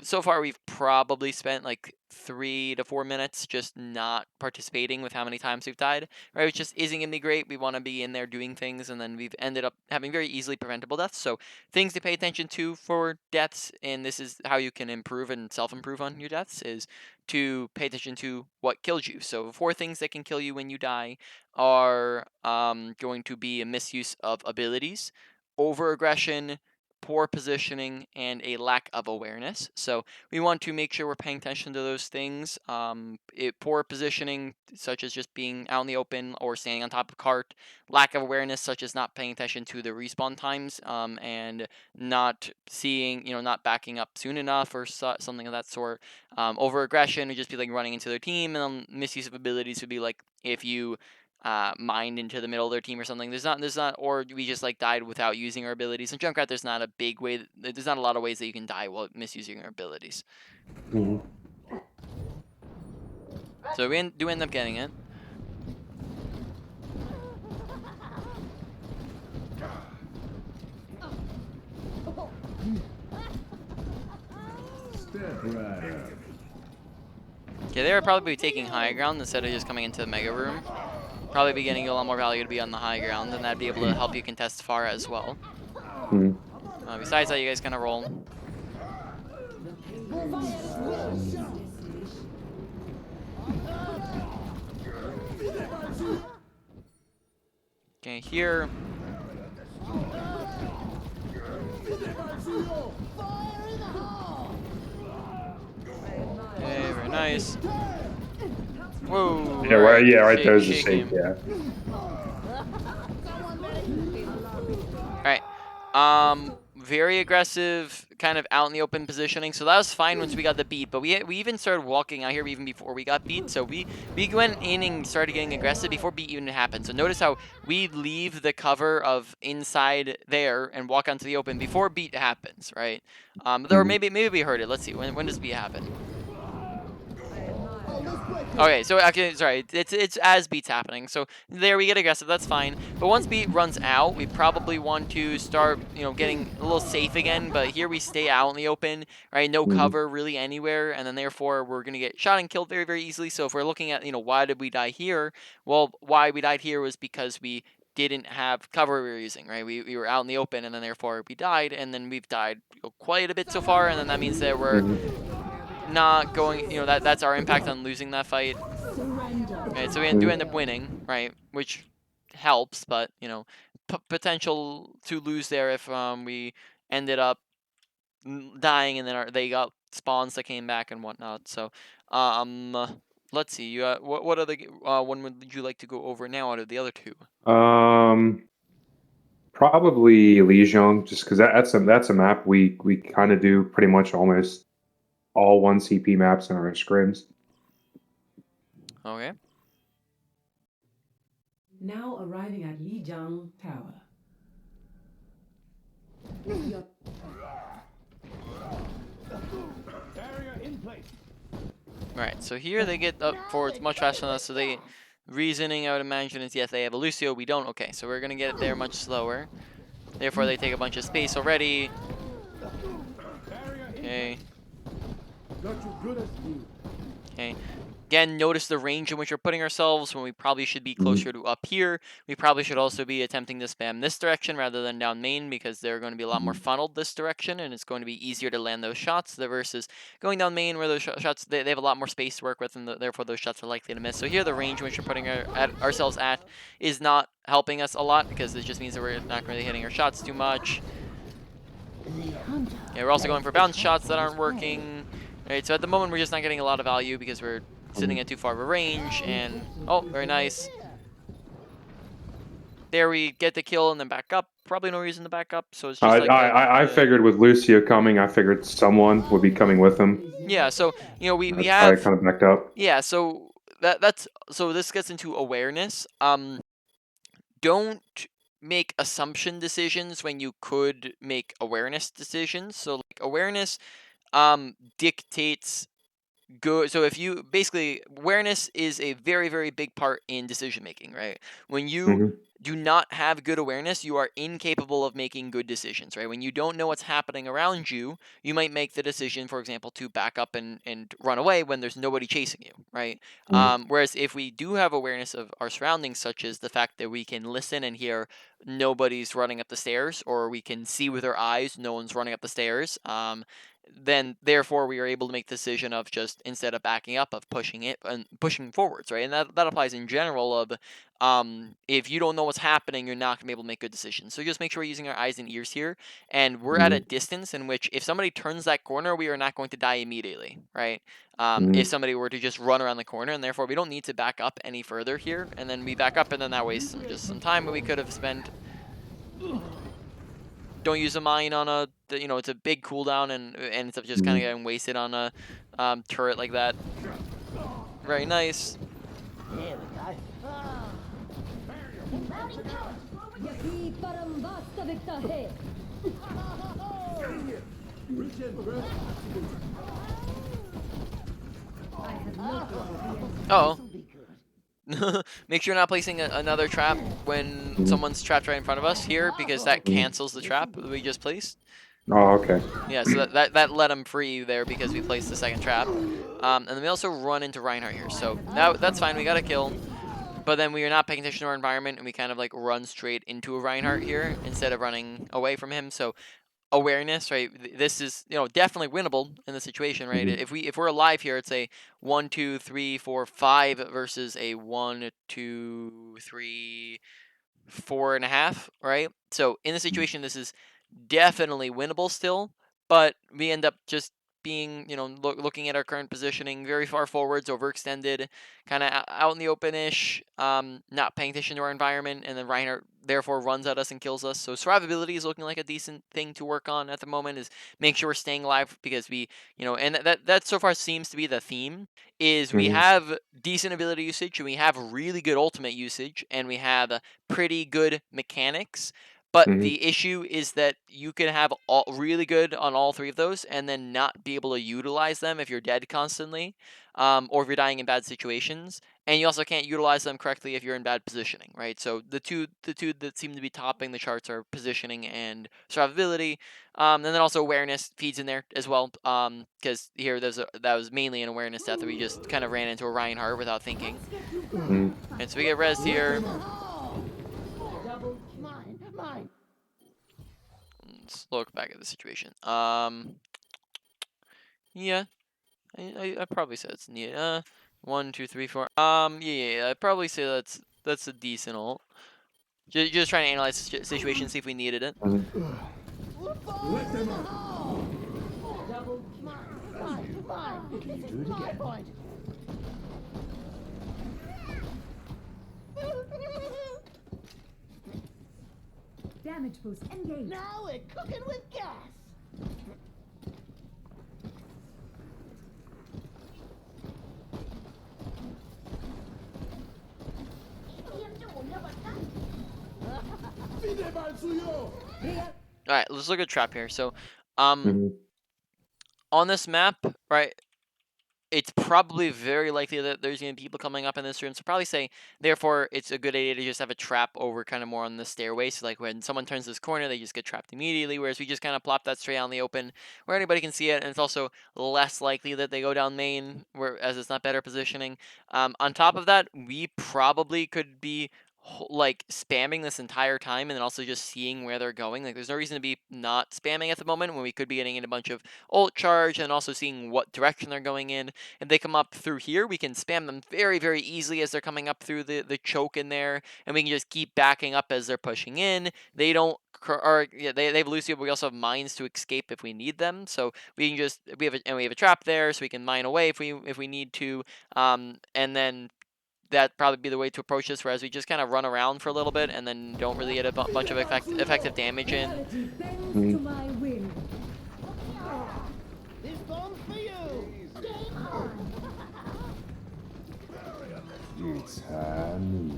So far we've probably spent like 3 to 4 minutes just not participating with how many times we've died, right? Which just isn't gonna be great. We want to be in there doing things, and then we've ended up having very easily preventable deaths. So things to pay attention to for deaths, and this is how you can improve and self-improve on your deaths, is to pay attention to what kills you. So 4 things that can kill you when you die are going to be a misuse of abilities, overaggression, poor positioning, and a lack of awareness. So we want to make sure we're paying attention to those things. Poor positioning, such as just being out in the open or standing on top of cart. Lack of awareness, such as not paying attention to the respawn times, and not seeing, not backing up soon enough or something of that sort. Overaggression would just be like running into their team, and misuse of abilities would be like if you mined into the middle of their team or something. There's not, or we just like died without using our abilities. In Junkrat, there's not a big way. There's not a lot of ways that you can die while misusing our abilities. So we do end up getting it. Okay, they would probably be taking high ground instead of just coming into the mega room. Probably be getting a lot more value to be on the high ground, and that'd be able to help you contest far as well. Besides that, you guys kind of roll. Okay, here. Okay, very nice. Whoa. Yeah, right. Yeah, right. Shake, There's the shake shake. him. Yeah. Alright. Very aggressive, kind of out in the open positioning. So that was fine once we got the beat, but we even started walking out here even before we got beat. So we went in and started getting aggressive before beat even happened. So notice how we leave the cover of inside there and walk onto the open before beat happens, right? Or maybe we heard it. Let's see. When does beat happen? Okay, so actually, sorry, it's as beat's happening. So there we get aggressive, that's fine. But once beat runs out, we probably want to start, getting a little safe again. But here we stay out in the open, right? No cover really anywhere, and then therefore we're gonna get shot and killed very, very easily. So if we're looking at, why did we die here? Well, why we died here was because we didn't have cover we were using, right? We were out in the open, and then therefore we died, and then we've died quite a bit so far, and then that means that we're not going, that's our impact on losing that fight. Right, so we do end up winning, right, which helps, but potential to lose there if we ended up dying, and then they got spawns that came back and whatnot. So let's see, you what other one would you like to go over now out of the other two? Probably Legion, just because that's a map we kind of do pretty much almost all 1 CP maps in our scrims. Okay. Now arriving at Lijiang Tower. Barrier in place. Alright, so here they get up forwards much faster than us, so they reasoning I would imagine is yes, they have a Lucio, we don't. Okay, so we're gonna get there much slower. Therefore they take a bunch of space already. Okay. Got you good as new. Okay. Again, notice the range in which we're putting ourselves when we probably should be closer to up here. We probably should also be attempting to spam this direction rather than down main, because they're going to be a lot more funneled this direction, and it's going to be easier to land those shots versus going down main where those shots, they have a lot more space to work with, and therefore those shots are likely to miss. So here the range in which we're putting ourselves at is not helping us a lot, because it just means that we're not really hitting our shots too much. Yeah, we're also going for bounce shots that aren't working. Right, so at the moment we're just not getting a lot of value because we're sitting at too far of a range, and oh, very nice. There we get the kill and then back up. Probably no reason to back up, so it's just like I figured with Lucio coming, I figured someone would be coming with him. yeah. So we I have kind of backed up. yeah. So so this gets into awareness. Don't make assumption decisions when you could make awareness decisions. So like awareness dictates good. So if you basically, awareness is a very, very big part in decision making, right? When you do not have good awareness, you are incapable of making good decisions, right? When you don't know what's happening around you, you might make the decision, for example, to back up and run away when there's nobody chasing you, right? Whereas if we do have awareness of our surroundings, such as the fact that we can listen and hear nobody's running up the stairs, or we can see with our eyes no one's running up the stairs, then therefore we are able to make the decision of just, instead of backing up, of pushing it and pushing forwards, right? And that applies in general of if you don't know what's happening, you're not gonna be able to make good decisions. So just make sure we're using our eyes and ears here, and we're at a distance in which if somebody turns that corner, we are not going to die immediately, right? If somebody were to just run around the corner, and therefore we don't need to back up any further here, and then we back up, and then that wastes some time that we could have spent. Don't use a mine on a, it's a big cooldown, and ends up just kind of getting wasted on a turret like that. Very nice. There we go. Oh. Make sure you're not placing another trap when someone's trapped right in front of us here, because that cancels the trap that we just placed. Oh, okay. Yeah, so that let him free there because we placed the second trap. And then we also run into Reinhardt here, so that's fine, we got a kill. But then we are not paying attention to our environment, and we kind of like run straight into a Reinhardt here instead of running away from him. So awareness, right? This is definitely winnable in the situation, right? If we're alive here, it's a 1, 2, 3, 4, 5 versus a 1, 2, 3, 4.5, right? So in the situation, this is definitely winnable still, but we end up just being, looking at our current positioning, very far forwards, overextended, kind of out in the open-ish, not paying attention to our environment, and then Reinhardt therefore runs at us and kills us. So survivability is looking like a decent thing to work on at the moment, is make sure we're staying alive, because we, and that so far seems to be the theme, is we have decent ability usage, and we have really good ultimate usage, and we have pretty good mechanics. But the issue is that you can have all really good on all three of those, and then not be able to utilize them if you're dead constantly, or if you're dying in bad situations. And you also can't utilize them correctly if you're in bad positioning, right? So the two that seem to be topping the charts are positioning and survivability. And then also awareness feeds in there as well, because here that was mainly an awareness death that we just kind of ran into a Reinhardt without thinking. And so we get res here. let's look back at the situation. Yeah, I probably say it's needed. 1, 2, 3, 4. Yeah, I'd probably say that's a decent ult. Just trying to analyze the situation, see if we needed it. Mhm. Let them out. Fine. Can you do it again? Point. Damage boost engaged. Now we're cooking with gas. Fide mal suyo. All right, let's look at trap here. So, Mhm. on this map, right, it's probably very likely that there's going to be people coming up in this room. So probably say, therefore, it's a good idea to just have a trap over kind of more on the stairway. So like when someone turns this corner, they just get trapped immediately. Whereas we just kind of plop that straight out in the open where anybody can see it. And it's also less likely that they go down main, whereas it's not better positioning. On top of that, we probably could be like spamming this entire time and then also just seeing where they're going. Like there's no reason to be not spamming at the moment when we could be getting in a bunch of ult charge and also seeing what direction they're going in. If they come up through here, we can spam them very, very easily as they're coming up through the choke in there, and we can just keep backing up as they're pushing in. They don't, or yeah, they have Lucio, but we also have mines to escape if we need them. So we can just we have a trap there, so we can mine away if we need to, and then that'd probably be the way to approach this, whereas we just kind of run around for a little bit and then don't really get a bunch of effective damage in. Reality bends Mhm. to my will. This bomb's for you. Game on. It's Hanu.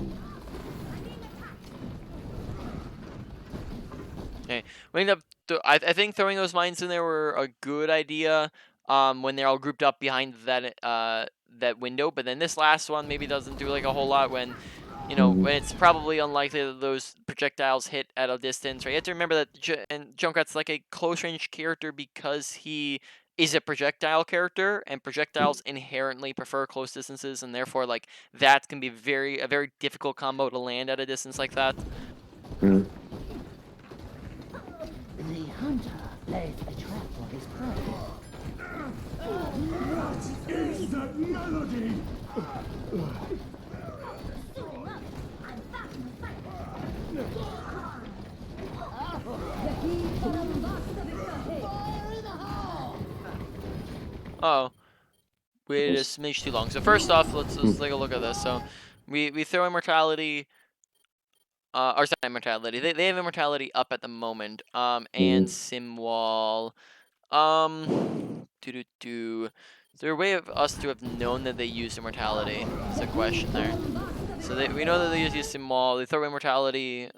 Okay, we end up. I think throwing those mines in there were a good idea. When they're all grouped up behind that window, but then this last one maybe doesn't do like a whole lot when, Mhm. when it's probably unlikely that those projectiles hit at a distance, right? You have to remember that and Junkrat's like a close range character because he is a projectile character, and projectiles inherently prefer close distances, and therefore like that can be a very difficult combo to land at a distance like that. Mhm. The hunter lays a trap for his prey. Is that melody? The heat of the master is Fire in the hole. Oh, waited a smidge too long. So first off, let's take a look at this. So we throw immortality, or sorry, immortality. They have immortality up at the moment. And Mhm. sim wall. Is there a way of us to have known that they used immortality? That's a question there. So we know that they use sim wall. They throw immortality.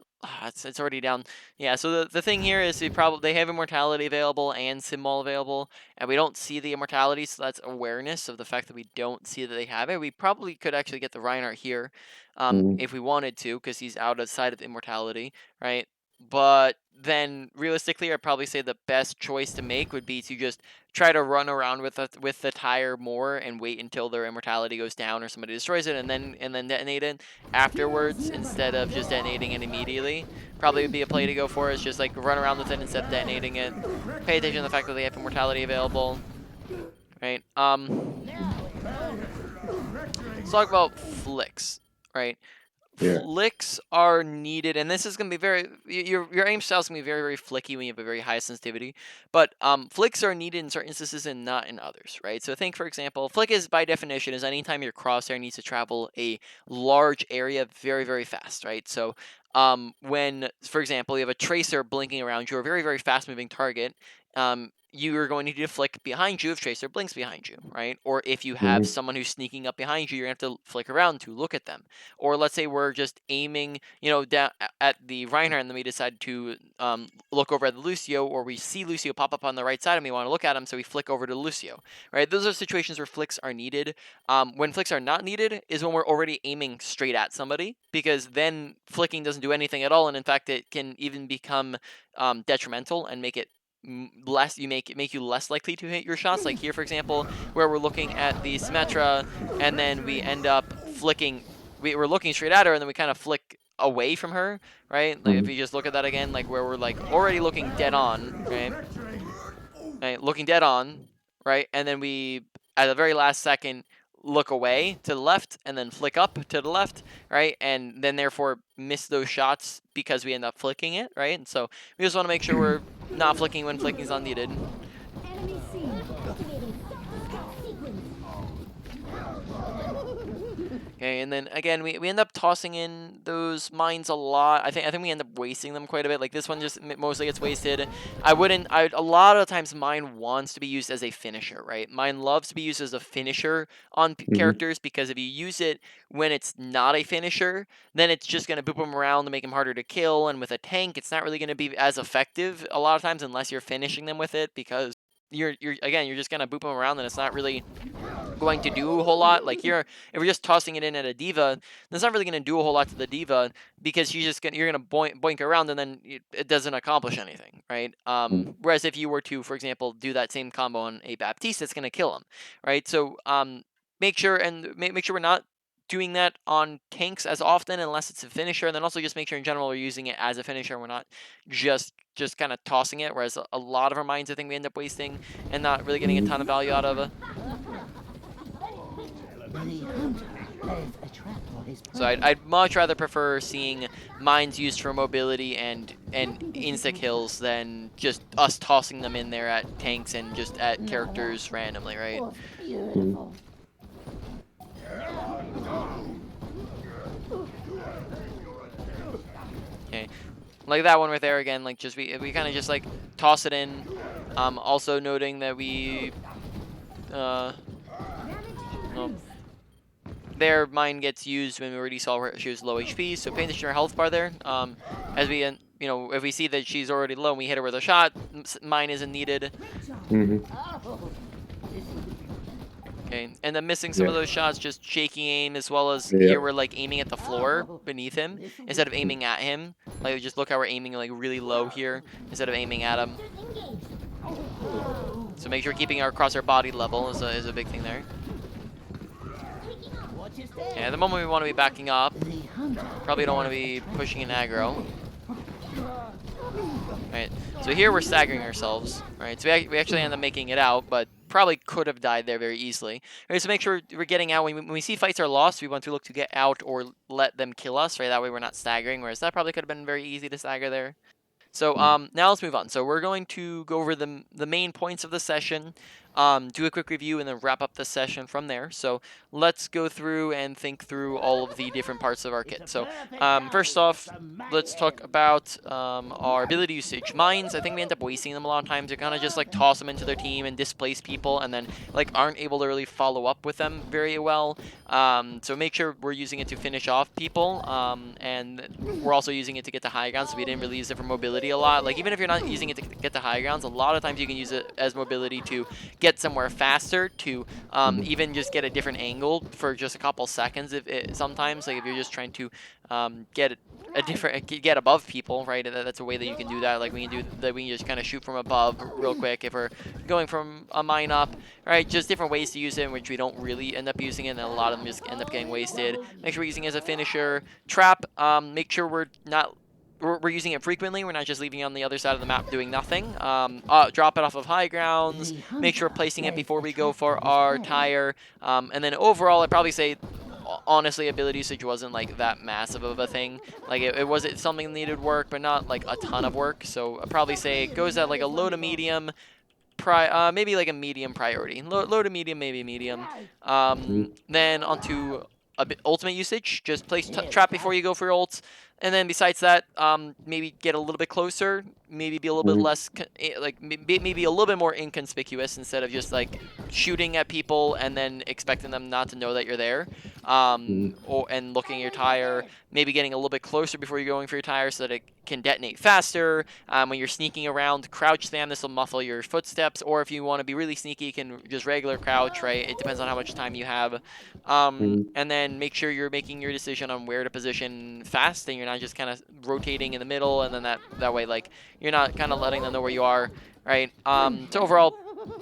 It's already down. Yeah. So the thing here is they have immortality available and sim wall available, and we don't see the immortality. So that's awareness of the fact that we don't see that they have it. We probably could actually get the Reinhardt here, Mhm. if we wanted to, because he's outside of immortality, right? But then realistically, I'd probably say the best choice to make would be to just try to run around with the tire more and wait until their immortality goes down or somebody destroys it, and then detonate it afterwards instead of just detonating it immediately. Probably would be a play to go for, is just like run around with it instead of detonating it. Pay attention to the fact that they have immortality available, right? Let's talk about flicks, right? Yeah. Flicks are needed, and this is going to be your aim style is going to be very, very flicky when you have a very high sensitivity. But flicks are needed in certain instances and not in others, right? So think, for example, flick is by definition is anytime your crosshair needs to travel a large area very, very fast, right? So when, for example, you have a tracer blinking around you, or a very, very fast moving target, you are going to need to flick behind you if tracer blinks behind you, right? Or if you have Mhm. someone who's sneaking up behind you, you're going to have to flick around to look at them. Or let's say we're just aiming, down at the Reinhardt, and then we decide to look over at the Lucio, or we see Lucio pop up on the right side and we want to look at him, so we flick over to Lucio, right? Those are situations where flicks are needed. When flicks are not needed is when we're already aiming straight at somebody, because then flicking doesn't do anything at all, and in fact, it can even become detrimental and make it make you less likely to hit your shots. Like here, for example, where we're looking at the Symmetra, and then we end up flicking. We're looking straight at her, and then we kind of flick away from her, right? Like if you just look at that again, like where we're like already looking dead on, right? Right, looking dead on, right? And then we, at the very last second, look away to the left and then flick up to the left, right? And then therefore miss those shots because we end up flicking it, right? And so we just want to make sure we're not flicking when flicking is unneeded. Enemy seen. Activating scout sequence. Okay, and then again, we end up tossing in those mines a lot. I think we end up wasting them quite a bit. Like this one just mostly gets wasted. A lot of times mine wants to be used as a finisher, right? Mine loves to be used as a finisher on characters because if you use it when it's not a finisher, then it's just gonna boop them around to make them harder to kill. And with a tank, it's not really gonna be as effective a lot of times unless you're finishing them with it because you're just gonna boop them around and it's not really going to do a whole lot. Like if you're just tossing it in at a diva, that's not really going to do a whole lot to the diva because you're gonna boink around and then it doesn't accomplish anything, right? Whereas if you were to, for example, do that same combo on a Baptiste, it's going to kill him, right? So make sure we're not doing that on tanks as often unless it's a finisher, and then also just make sure in general we're using it as a finisher. We're not just kind of tossing it, whereas a lot of our mines I think we end up wasting and not really getting a ton of value out of. The hunter lays a trap for his So I'd much rather prefer seeing mines used for mobility and insta kills than just us tossing them in there at tanks and just at characters randomly, right? was beautiful. Okay, like that one right there again. Like just we kind of just like toss it in. Also noting that we well, their mine gets used when we already saw her, she was low HP, so pay attention to her health bar there. As we, if we see that she's already low and we hit her with a shot, mine isn't needed. Okay, and then missing some of those shots, just shaking aim, as well as here we're like aiming at the floor beneath him instead of aiming at him. Like just look how we're aiming like really low here instead of aiming at him. So make sure keeping our across our body level is a big thing there. Okay, at the moment we want to be backing up. Probably don't want to be pushing an aggro. Right, so here we're staggering ourselves. Right, so we actually end up making it out, but probably could have died there very easily. Right, so make sure we're getting out. When we see fights are lost, we want to look to get out or let them kill us. Right, that way we're not staggering. Whereas that probably could have been very easy to stagger there. So now let's move on. So we're going to go over the main points of the session, do a quick review, and then wrap up the session from there. So let's go through and think through all of the different parts of our kit. So first off, let's talk about our ability usage. Mines, I think we end up wasting them a lot of times. We kind of just like toss them into their team and displace people, and then like aren't able to really follow up with them very well. So make sure we're using it to finish off people, and we're also using it to get to high ground, so we didn't really use it for mobility a lot. Like even if you're not using it to get to high grounds, a lot of times you can use it as mobility to get somewhere faster, to even just get a different angle for just a couple seconds. Sometimes like if you're just trying to get above people, right? That's a way that you can do that. Like we can just kind of shoot from above real quick if we're going from a mine up, right? Just different ways to use it in which we don't really end up using it, and a lot of them just end up getting wasted. Make sure we're using it as a finisher. Trap, make sure we're using it frequently. We're not just leaving it on the other side of the map doing nothing. Drop it off of high grounds. Make sure we're placing it before we go for our tire. And then overall, I'd probably say, honestly, ability usage wasn't like that massive of a thing. Like it was something that needed work, but not like a ton of work. So I'd probably say it goes at like a low to medium. Maybe like a medium priority. Low to medium, maybe medium. Then onto ultimate usage. Just place trap before you go for your ults. And then besides that, maybe get a little bit closer, maybe be a little bit less, maybe a little bit more inconspicuous instead of just like shooting at people and then expecting them not to know that you're there. And looking at your tire, maybe getting a little bit closer before you're going for your tire so that it can detonate faster. When you're sneaking around, crouch spam, this will muffle your footsteps, or if you want to be really sneaky, you can just regular crouch, right? It depends on how much time you have. And then make sure you're making your decision on where to position fast, and you're not just kind of rotating in the middle, and then that way, like, you're not kind of letting them know where you are, right? So overall,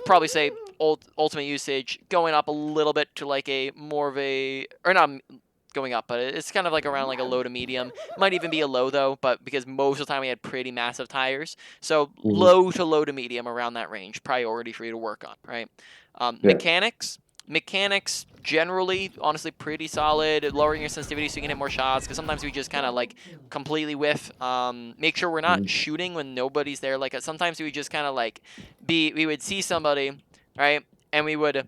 probably say ultimate usage going up a little bit to like a more of a, or not going up, but it's kind of like around like a low to medium. Might even be a low though, but because most of the time we had pretty massive tires, so low to medium around that range, priority for you to work on, right? Yeah. Mechanics generally, honestly, pretty solid. Lowering your sensitivity so you can hit more shots, because sometimes we just kind of like completely whiff. Make sure we're not shooting when nobody's there. Like sometimes we would just kind of like we would see somebody, right, and we would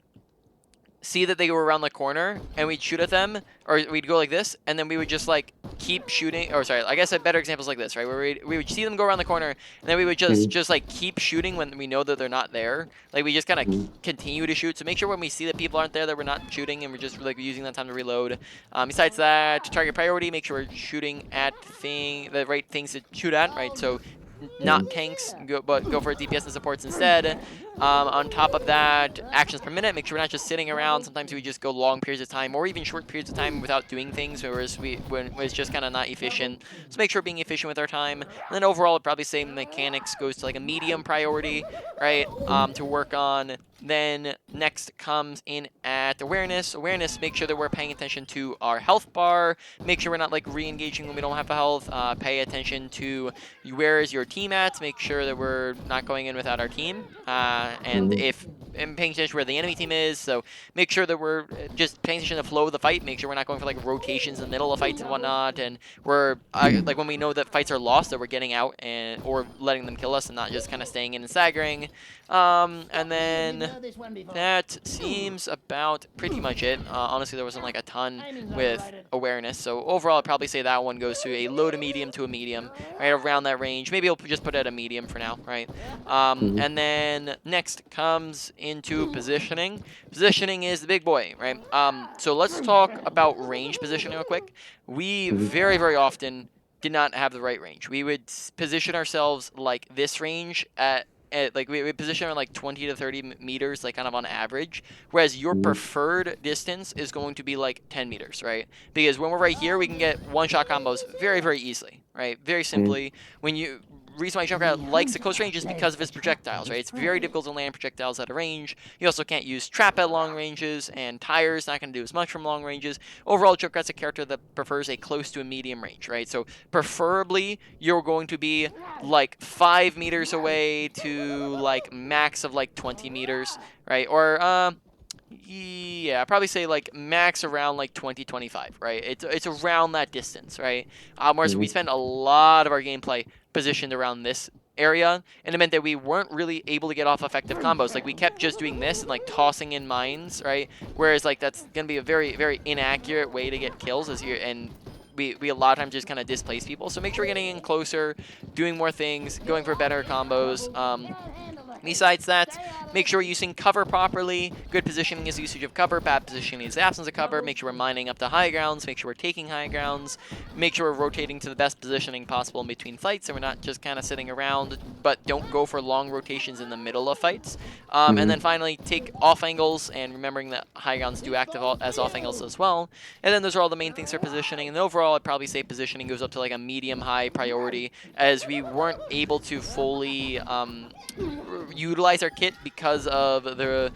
see that they were around the corner, and we'd shoot at them, or we'd go like this, and then we would just like keep shooting. Or sorry, I guess a better example is like this, right, where we would see them go around the corner, and then we would just like keep shooting when we know that they're not there. Like we just kind of continue to shoot. So make sure when we see that people aren't there that we're not shooting, and we're just like using that time to reload. Besides that, to target priority, make sure we're shooting at the right things to shoot at, right? So not tanks, but go for DPS and supports instead. On top of that, actions per minute, make sure we're not just sitting around. Sometimes we just go long periods of time or even short periods of time without doing things, whereas when it's just kind of not efficient. So make sure we're being efficient with our time. And then overall, I'd probably say mechanics goes to like a medium priority, right, to work on. Then next comes in at awareness. Awareness, make sure that we're paying attention to our health bar. Make sure we're not like re-engaging when we don't have a health. Pay attention to where is your team at. Make sure that we're not going in without our team. And paying attention to where the enemy team is. So make sure that we're just paying attention to the flow of the fight. Make sure we're not going for like rotations in the middle of fights and whatnot. And we're like when we know that fights are lost, that we're getting out or letting them kill us and not just kind of staying in and staggering. And then that seems about pretty much it. Honestly, there wasn't like a ton with awareness. So overall, I'd probably say that one goes to a low to medium, right around that range. Maybe I'll just put it at a medium for now, right? And then next comes into positioning. Positioning is the big boy, right? So let's talk about range positioning real quick. We very, very often did not have the right range. We would position ourselves like this range at like we position around like 20 to 30 meters, like kind of on average, whereas your preferred distance is going to be like 10 meters, right? Because when we're right here, we can get one-shot combos very, very easily, right? Very simply. Reason why Junkrat likes the close range is because of his projectiles, right? It's very difficult to land projectiles at a range. You also can't use trap at long ranges, and tire's not going to do as much from long ranges. Overall, Junkrat's a character that prefers a close to a medium range, right? So preferably, you're going to be like 5 meters away to like max of like 20 meters, right? Or yeah, I'd probably say like max around like 20-25, right? It's around that distance, right? Whereas we spend a lot of our gameplay positioned around this area, and it meant that we weren't really able to get off effective combos. Like we kept just doing this and like tossing in mines, right? Whereas like that's gonna be a very, very inaccurate way to get kills and we a lot of times just kind of displace people. So make sure we're getting in closer, doing more things, going for better combos. Besides that, make sure we're using cover properly. Good positioning is usage of cover. Bad positioning is absence of cover. Make sure we're mining up to high grounds. Make sure we're taking high grounds. Make sure we're rotating to the best positioning possible in between fights, so we're not just kind of sitting around, but don't go for long rotations in the middle of fights. And then finally, take off angles, and remembering that high grounds do act as off angles as well. And then those are all the main things for positioning. And overall, I'd probably say positioning goes up to like a medium-high priority, as we weren't able to fully utilize our kit because of the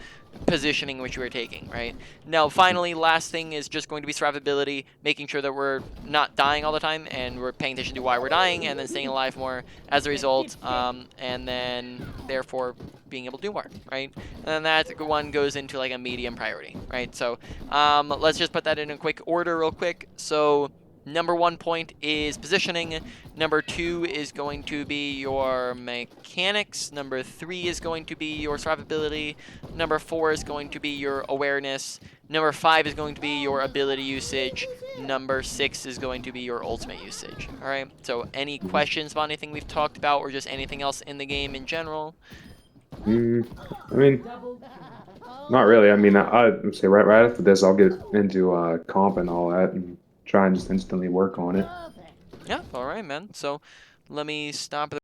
positioning which we were taking, right? Now, finally, last thing is just going to be survivability, making sure that we're not dying all the time and we're paying attention to why we're dying and then staying alive more as a result, and then therefore being able to do more, right? And then that one goes into like a medium priority, right? So let's just put that in a quick order real quick. So number 1 point is positioning. Number 2 is going to be your mechanics. Number 3 is going to be your survivability. Number 4 is going to be your awareness. Number 5 is going to be your ability usage. Number 6 is going to be your ultimate usage. All right. So any questions about anything we've talked about, or just anything else in the game in general? I mean, not really. I mean, I'd say right after this, I'll get into comp and all that and try and just instantly work on it. Yeah. All right, man. So let me stop.